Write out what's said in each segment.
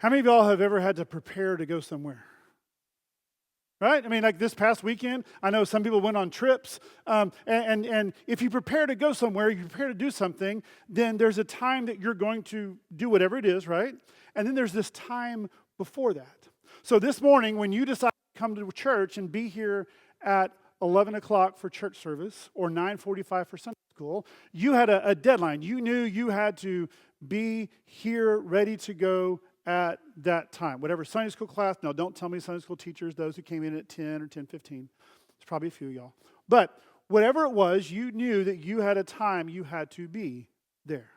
How many of y'all have ever had to prepare to go somewhere? Right? I mean, like this past weekend, I know some people went on trips, and if you prepare to go somewhere, you prepare to do something, then there's a time that you're going to do whatever it is, right? And then there's this time before that. So this morning, when you decide to come to church and be here at 11 o'clock for church service or 9:45 for Sunday school, you had a deadline. You knew you had to be here ready to go at that time. Whatever Sunday school class, no, don't tell me Sunday school teachers, those who came in at 10 or 10:15. There's probably a few of y'all. But whatever it was, you knew that you had a time you had to be there.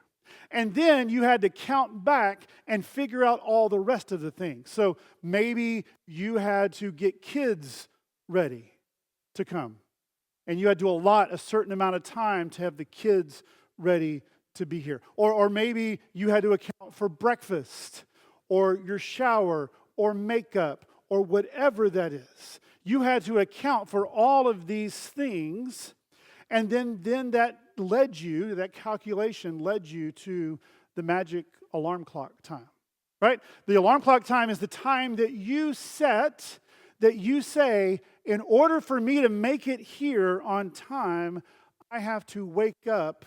And then you had to count back and figure out all the rest of the things. So maybe you had to get kids ready to come. And you had to allot a certain amount of time to have the kids ready to be here. Or maybe you had to account for breakfast or your shower or makeup or whatever that is. You had to account for all of these things, and then that calculation led you to the magic alarm clock time, right? The alarm clock time is the time that you set, that you say, in order for me to make it here on time, I have to wake up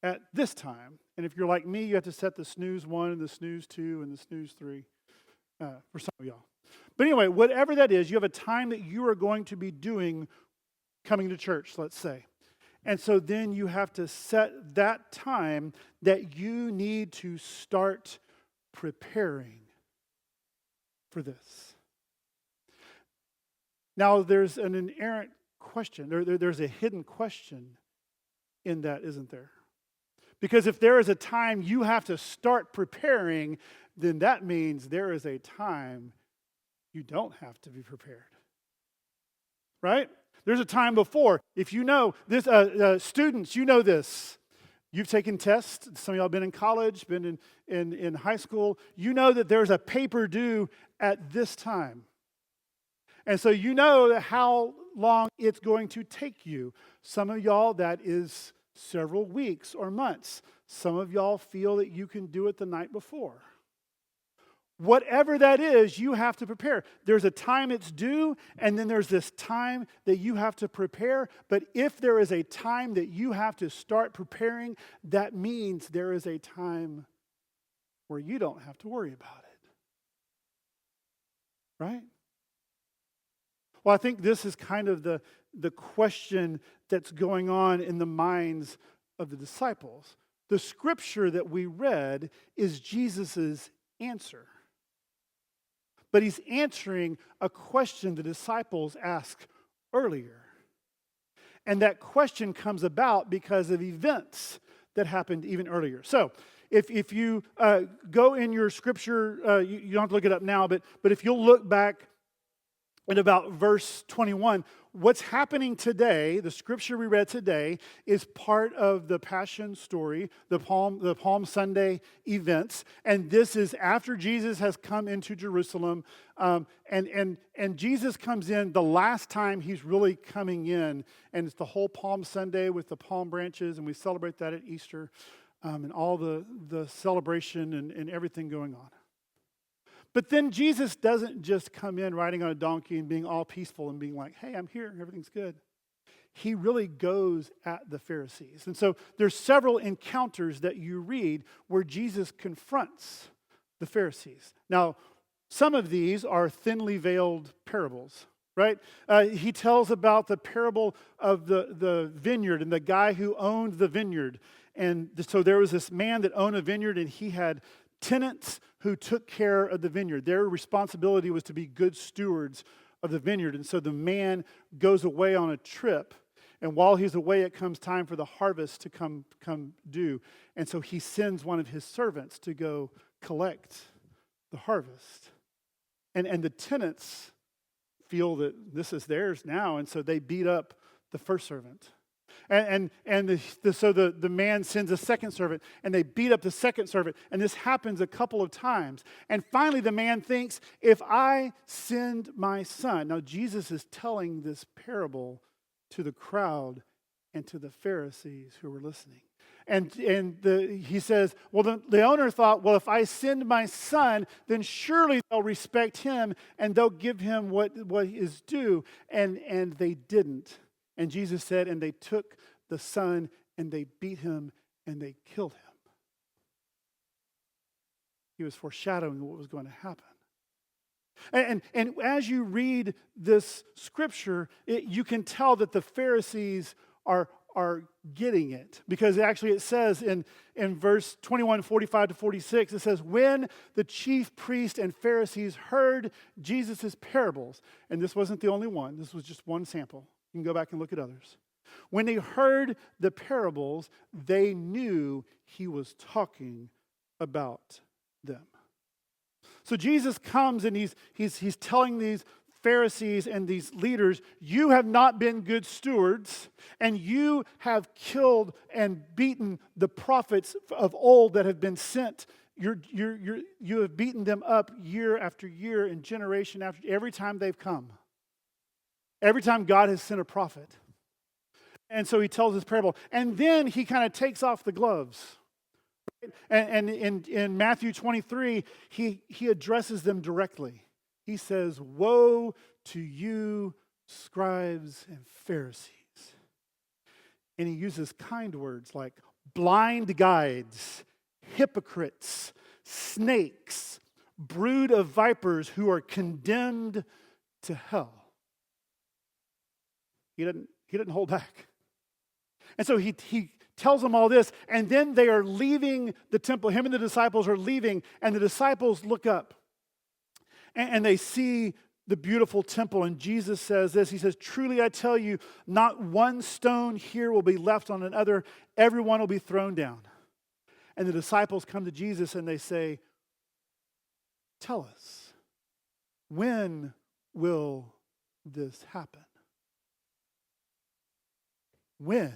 at this time. And if you're like me, you have to set the snooze 1 and the snooze 2 and the snooze 3 for some of y'all. But anyway, whatever that is, you have a time that you are going to be doing coming to church, let's say. And so then you have to set that time that you need to start preparing for this. Now, there's an inherent question. There's a hidden question in that, isn't there? Because if there is a time you have to start preparing, then that means there is a time you don't have to be prepared. Right? There's a time before. If you know this, students, you know this. You've taken tests. Some of y'all have been in college, been in high school. You know that there's a paper due at this time. And so you know how long it's going to take you. Some of y'all, that is several weeks or months. Some of y'all feel that you can do it the night before. Whatever that is, you have to prepare. There's a time it's due, and then there's this time that you have to prepare. But if there is a time that you have to start preparing, that means there is a time where you don't have to worry about it. Right? Well, I think this is kind of the question that's going on in the minds of the disciples. The scripture that we read is Jesus' answer. But he's answering a question the disciples asked earlier. And that question comes about because of events that happened even earlier. So, if you go in your scripture, you don't have to look it up now, but if you'll look back at about verse 21, what's happening today, the scripture we read today, is part of the Passion story, the Palm Sunday events. And this is after Jesus has come into Jerusalem. And Jesus comes in the last time he's really coming in. And it's the whole Palm Sunday with the palm branches. And we celebrate that at Easter. And all the celebration and everything going on. But then Jesus doesn't just come in riding on a donkey and being all peaceful and being like, hey, I'm here and everything's good. He really goes at the Pharisees. And so there's several encounters that you read where Jesus confronts the Pharisees. Now, some of these are thinly veiled parables, right? He tells about the parable of the vineyard and the guy who owned the vineyard. And so there was this man that owned a vineyard, and he had tenants who took care of the vineyard. Their responsibility was to be good stewards of the vineyard. And so the man goes away on a trip, and while he's away, it comes time for the harvest to come due. And so he sends one of his servants to go collect the harvest. And the tenants feel that this is theirs now, and so they beat up the first servant. So the man sends a second servant, and they beat up the second servant. And this happens a couple of times. And finally, the man thinks, if I send my son. Now, Jesus is telling this parable to the crowd and to the Pharisees who were listening. He says, well, the owner thought, well, if I send my son, then surely they'll respect him and they'll give him what is due. And they didn't. And Jesus said, and they took the son and they beat him and they killed him. He was foreshadowing what was going to happen. And as you read this scripture, you can tell that the Pharisees are getting it. Because actually it says in verse 21, 45 to 46, it says, when the chief priests and Pharisees heard Jesus' parables, and this wasn't the only one, this was just one sample. You can go back and look at others. When they heard the parables, they knew he was talking about them. So Jesus comes and he's telling these Pharisees and these leaders, you have not been good stewards, and you have killed and beaten the prophets of old that have been sent. You have beaten them up year after year and generation after every time they've come. Every time God has sent a prophet. And so he tells this parable. And then he kind of takes off the gloves. And in Matthew 23, he addresses them directly. He says, woe to you, scribes and Pharisees. And he uses kind words like blind guides, hypocrites, snakes, brood of vipers who are condemned to hell. He didn't hold back. And so he tells them all this, and then they are leaving the temple. Him and the disciples are leaving, and the disciples look up, and they see the beautiful temple. And Jesus says this, he says, truly I tell you, not one stone here will be left on another. Everyone will be thrown down. And the disciples come to Jesus and they say, tell us, when will this happen? When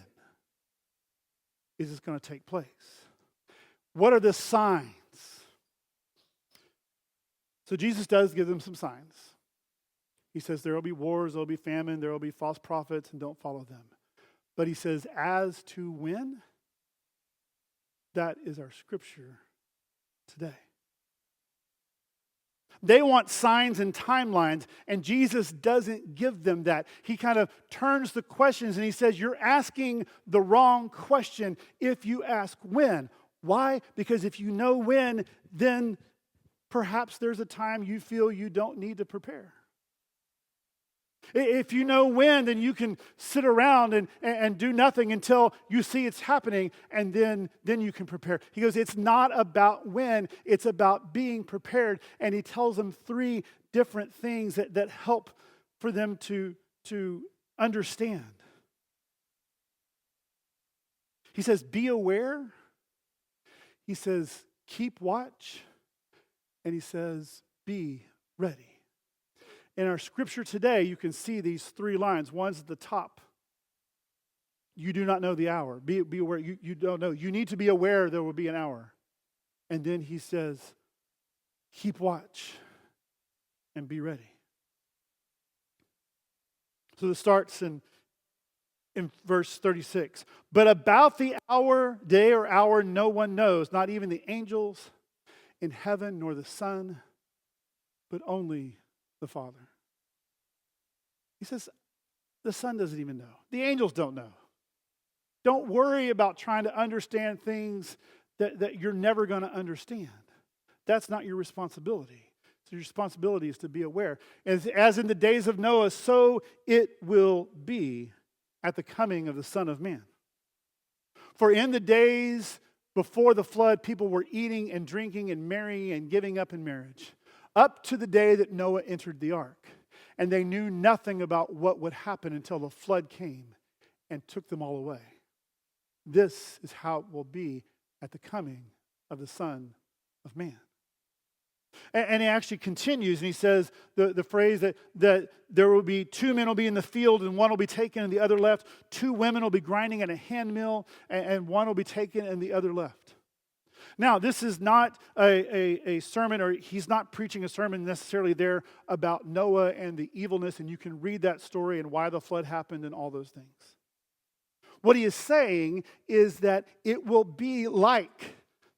is this going to take place? What are the signs? So Jesus does give them some signs. He says there will be wars, there will be famine, there will be false prophets, and don't follow them. But he says, as to when, that is our scripture today. They want signs and timelines, and Jesus doesn't give them that. He kind of turns the questions and he says, you're asking the wrong question if you ask when. Why? Because if you know when, then perhaps there's a time you feel you don't need to prepare. If you know when, then you can sit around and do nothing until you see it's happening, and then you can prepare. He goes, it's not about when, it's about being prepared. And he tells them three different things that help for them to understand. He says, be aware. He says, keep watch. And he says, be ready. In our scripture today, you can see these three lines. One's at the top. You do not know the hour. Be aware. You don't know. You need to be aware there will be an hour. And then he says, keep watch and be ready. So this starts in verse 36. But about the hour, day or hour, no one knows, not even the angels in heaven, nor the Son, but only the Father. He says, the Son doesn't even know. The angels don't know. Don't worry about trying to understand things that you're never going to understand. That's not your responsibility. So your responsibility is to be aware. As in the days of Noah, so it will be at the coming of the Son of Man. For in the days before the flood, people were eating and drinking and marrying and giving up in marriage, up to the day that Noah entered the ark. And they knew nothing about what would happen until the flood came and took them all away. This is how it will be at the coming of the Son of Man. And he actually continues, and he says the phrase that there will be two men will be in the field, and one will be taken and the other left. Two women will be grinding at a hand mill, and one will be taken and the other left. Now, this is not a sermon, or he's not preaching a sermon necessarily there about Noah and the evilness, and you can read that story and why the flood happened and all those things. What he is saying is that it will be like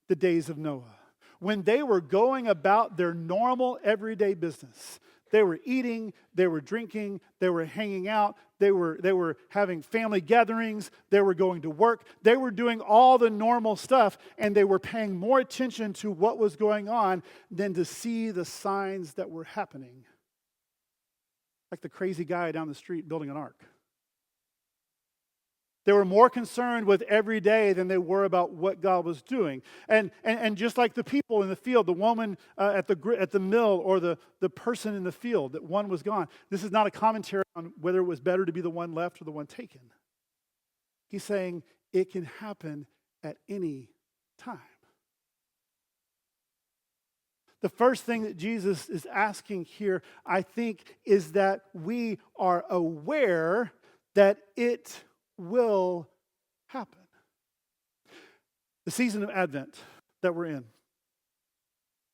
the days of Noah, when they were going about their normal everyday business. They were eating, they were drinking, they were hanging out, they were having family gatherings, they were going to work, they were doing all the normal stuff, and they were paying more attention to what was going on than to see the signs that were happening. Like the crazy guy down the street building an ark. They were more concerned with every day than they were about what God was doing. And just like the people in the field, the woman at the mill or the person in the field, that one was gone. This is not a commentary on whether it was better to be the one left or the one taken. He's saying it can happen at any time. The first thing that Jesus is asking here, I think, is that we are aware that it will happen. The season of Advent that we're in.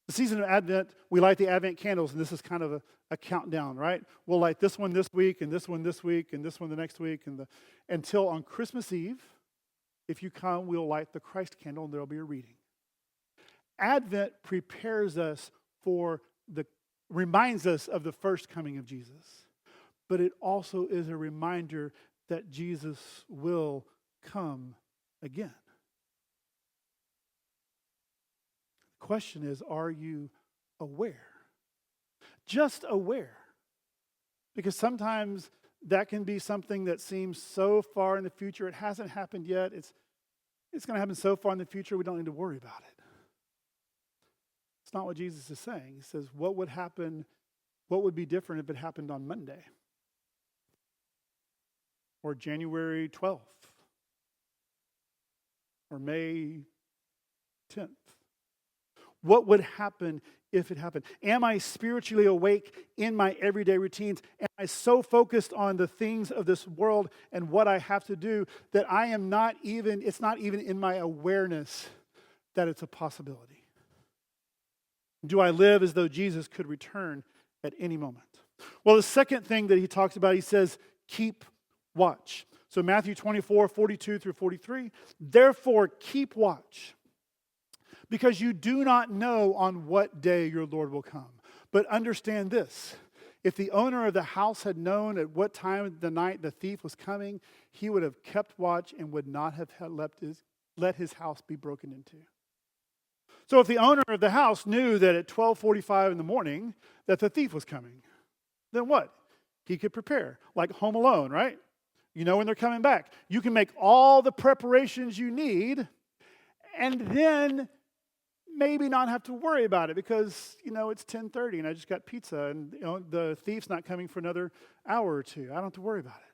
The season of Advent, we light the Advent candles, and this is kind of a countdown, right? We'll light this one this week, and this one this week, and this one the next week, until on Christmas Eve, if you come, we'll light the Christ candle, and there'll be a reading. Advent prepares us reminds us of the first coming of Jesus, but it also is a reminder that Jesus will come again. The question is, are you aware? Just aware. Because sometimes that can be something that seems so far in the future. It hasn't happened yet. It's going to happen so far in the future, we don't need to worry about it. It's not what Jesus is saying. He says, what would happen, what would be different if it happened on Monday? Or January 12th? Or May 10th? What would happen if it happened? Am I spiritually awake in my everyday routines? Am I so focused on the things of this world and what I have to do that it's not even in my awareness that it's a possibility? Do I live as though Jesus could return at any moment? Well, the second thing that he talks about, he says, keep watch. So Matthew 24, 42 through 43, therefore keep watch, because you do not know on what day your Lord will come. But understand this, if the owner of the house had known at what time of the night the thief was coming, he would have kept watch and would not have let his house be broken into. So if the owner of the house knew that at 12:45 in the morning that the thief was coming, then what? He could prepare, like Home Alone, right? You know when they're coming back. You can make all the preparations you need and then maybe not have to worry about it because, it's 10:30 and I just got pizza and, the thief's not coming for another hour or two. I don't have to worry about it.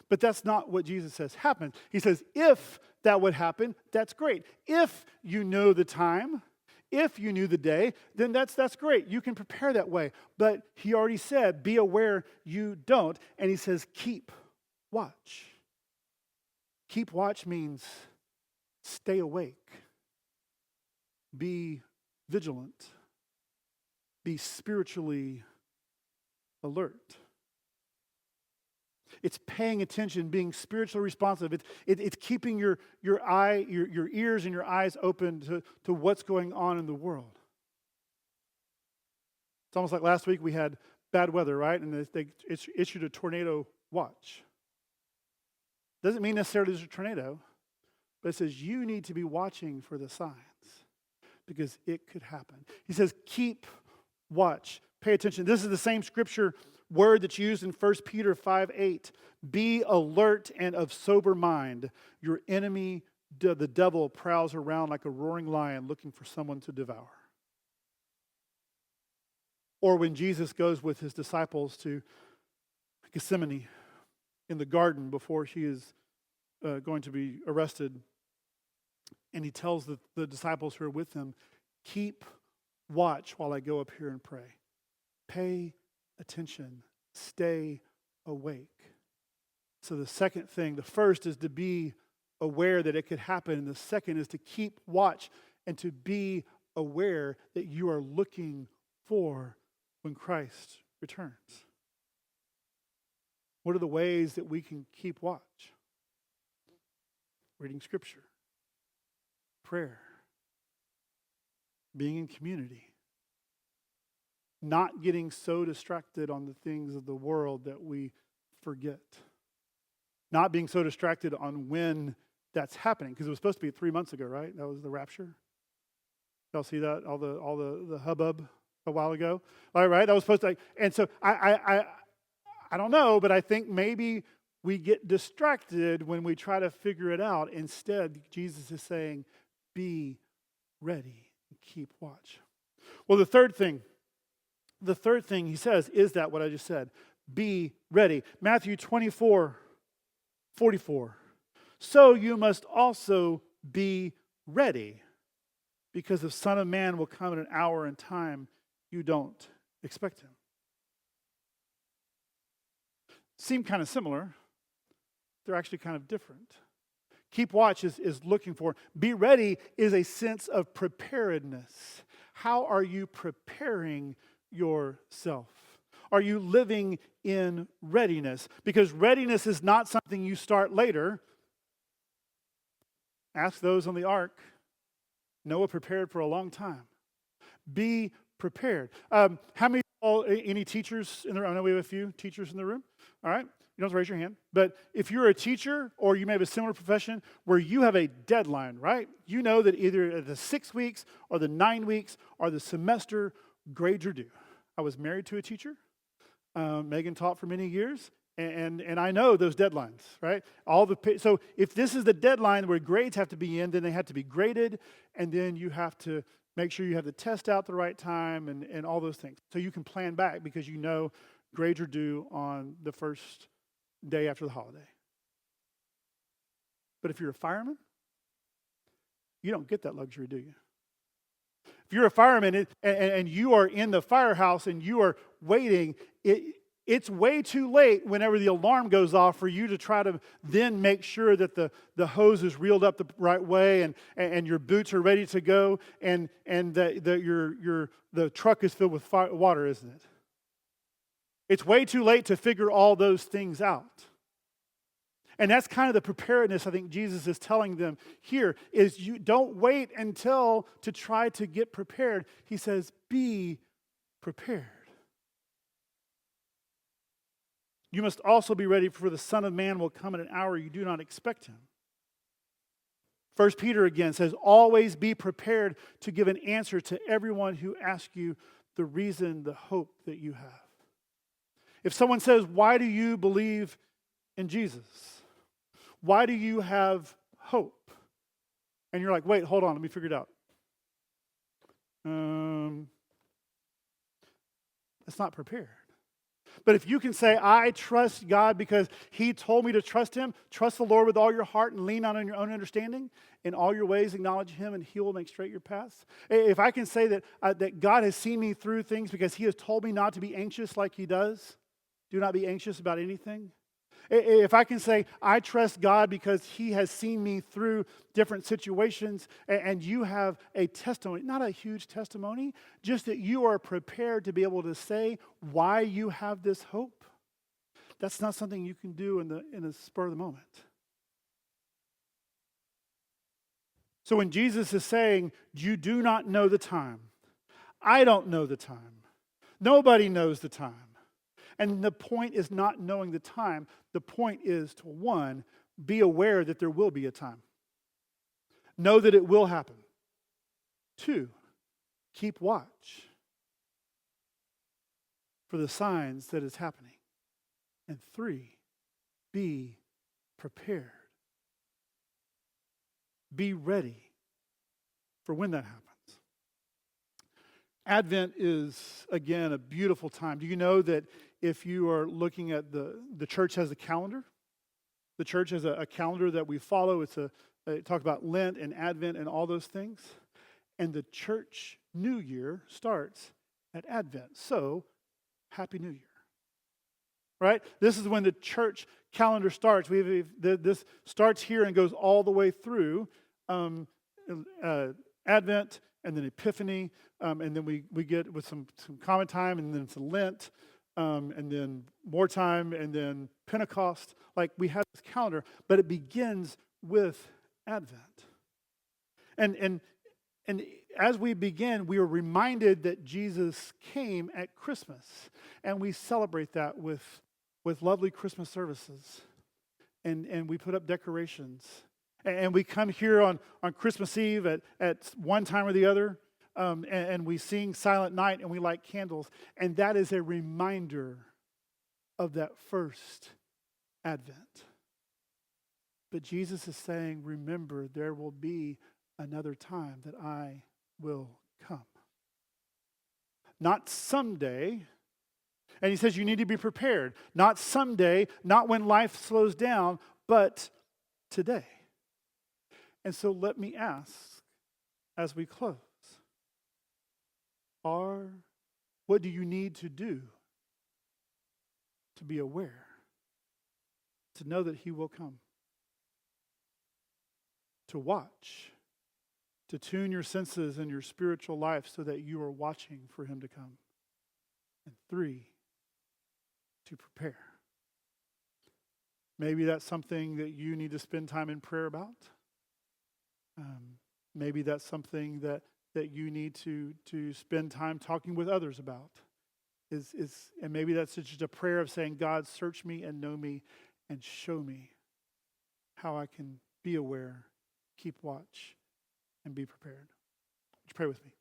But that's not what Jesus says happened. He says, if that would happen, that's great. If you know the time, if you knew the day, then that's great. You can prepare that way. But he already said, be aware you don't. And he says, keep watch. Keep watch means stay awake. Be vigilant. Be spiritually alert. It's paying attention, being spiritually responsive. It's keeping your ears and your eyes open to what's going on in the world. It's almost like last week we had bad weather, right? And they issued a tornado watch. Doesn't mean necessarily there's a tornado, but it says you need to be watching for the signs because it could happen. He says, keep watch. Pay attention. This is the same scripture word that's used in 1 Peter 5:8. Be alert and of sober mind. Your enemy, the devil, prowls around like a roaring lion looking for someone to devour. Or when Jesus goes with his disciples to Gethsemane in the garden before he is going to be arrested, and he tells the disciples who are with him, keep watch while I go up here and pray. Pay attention. Stay awake. So the second thing, the first is to be aware that it could happen. And the second is to keep watch and to be aware that you are looking for when Christ returns. What are the ways that we can keep watch? Reading Scripture, prayer, being in community, not getting so distracted on the things of the world that we forget, not being so distracted on when that's happening, because it was supposed to be 3 months ago, right? That was the rapture. Y'all see that? All the hubbub a while ago, all right? That was supposed to, and so I don't know, but I think maybe we get distracted when we try to figure it out. Instead, Jesus is saying, be ready and keep watch. Well, the third thing he says is that what I just said, be ready. Matthew 24:44. So you must also be ready, because the Son of Man will come at an hour and time you don't expect him. Seem kind of similar. They're actually kind of different. Keep watch is looking for. Be ready is a sense of preparedness. How are you preparing yourself? Are you living in readiness? Because readiness is not something you start later. Ask those on the ark. Noah prepared for a long time. Be prepared. How many, any teachers in the room? I know we have a few teachers in the room. All right. You don't have to raise your hand. But if you're a teacher or you may have a similar profession where you have a deadline, right? You know that either at the 6 weeks or the 9 weeks or the semester, grades are due. I was married to a teacher. Megan taught for many years. And I know those deadlines, right? So if this is the deadline where grades have to be in, then they have to be graded, and then you have to make sure you have the test out the right time and all those things. So you can plan back because you know grades are due on the first day after the holiday. But if you're a fireman, you don't get that luxury, do you? If you're a fireman and you are in the firehouse and you are waiting, it's way too late whenever the alarm goes off for you to try to then make sure that the hose is reeled up the right way and your boots are ready to go and the truck is filled with water, isn't it? It's way too late to figure all those things out. And that's kind of the preparedness I think Jesus is telling them here is you don't wait until to try to get prepared. He says, be prepared. You must also be ready, for the Son of Man will come at an hour you do not expect him. 1 Peter again says, always be prepared to give an answer to everyone who asks you the reason, the hope that you have. If someone says, why do you believe in Jesus? Why do you have hope? And you're like, wait, hold on, let me figure it out. That's not prepared. But if you can say, I trust God because he told me to trust him, trust the Lord with all your heart and lean on your own understanding. In all your ways, acknowledge him and he will make straight your paths. If I can say that God has seen me through things because he has told me not to be anxious like he does, do not be anxious about anything. If I can say, I trust God because he has seen me through different situations, and you have a testimony, not a huge testimony, just that you are prepared to be able to say why you have this hope, that's not something you can do in the spur of the moment. So when Jesus is saying, you do not know the time, I don't know the time, nobody knows the time. And the point is not knowing the time. The point is to, one, be aware that there will be a time. Know that it will happen. 2, keep watch for the signs that it's happening. And 3, be prepared. Be ready for when that happens. Advent is, again, a beautiful time. Do you know that if you are looking at the church has a calendar? The church has a calendar that we follow. It talks about Lent and Advent and all those things. And the church New Year starts at Advent. So, Happy New Year. Right? This is when the church calendar starts. This starts here and goes all the way through Advent and then Epiphany. And then we get with some common time and then it's Lent. and then more time, and then Pentecost. Like we have this calendar, but it begins with Advent. And as we begin, we are reminded that Jesus came at Christmas, and we celebrate that with lovely Christmas services, and we put up decorations, and we come here on Christmas Eve at one time or the other, and we sing Silent Night, and we light candles, and that is a reminder of that first Advent. But Jesus is saying, remember, there will be another time that I will come. Not someday. And he says you need to be prepared. Not someday, not when life slows down, but today. And so let me ask as we close, what do you need to do to be aware, to know that he will come? To watch, to tune your senses and your spiritual life so that you are watching for him to come. And 3, to prepare. Maybe that's something that you need to spend time in prayer about. Maybe that's something that you need to spend time talking with others about. And maybe that's just a prayer of saying, God, search me and know me and show me how I can be aware, keep watch, and be prepared. Would you pray with me?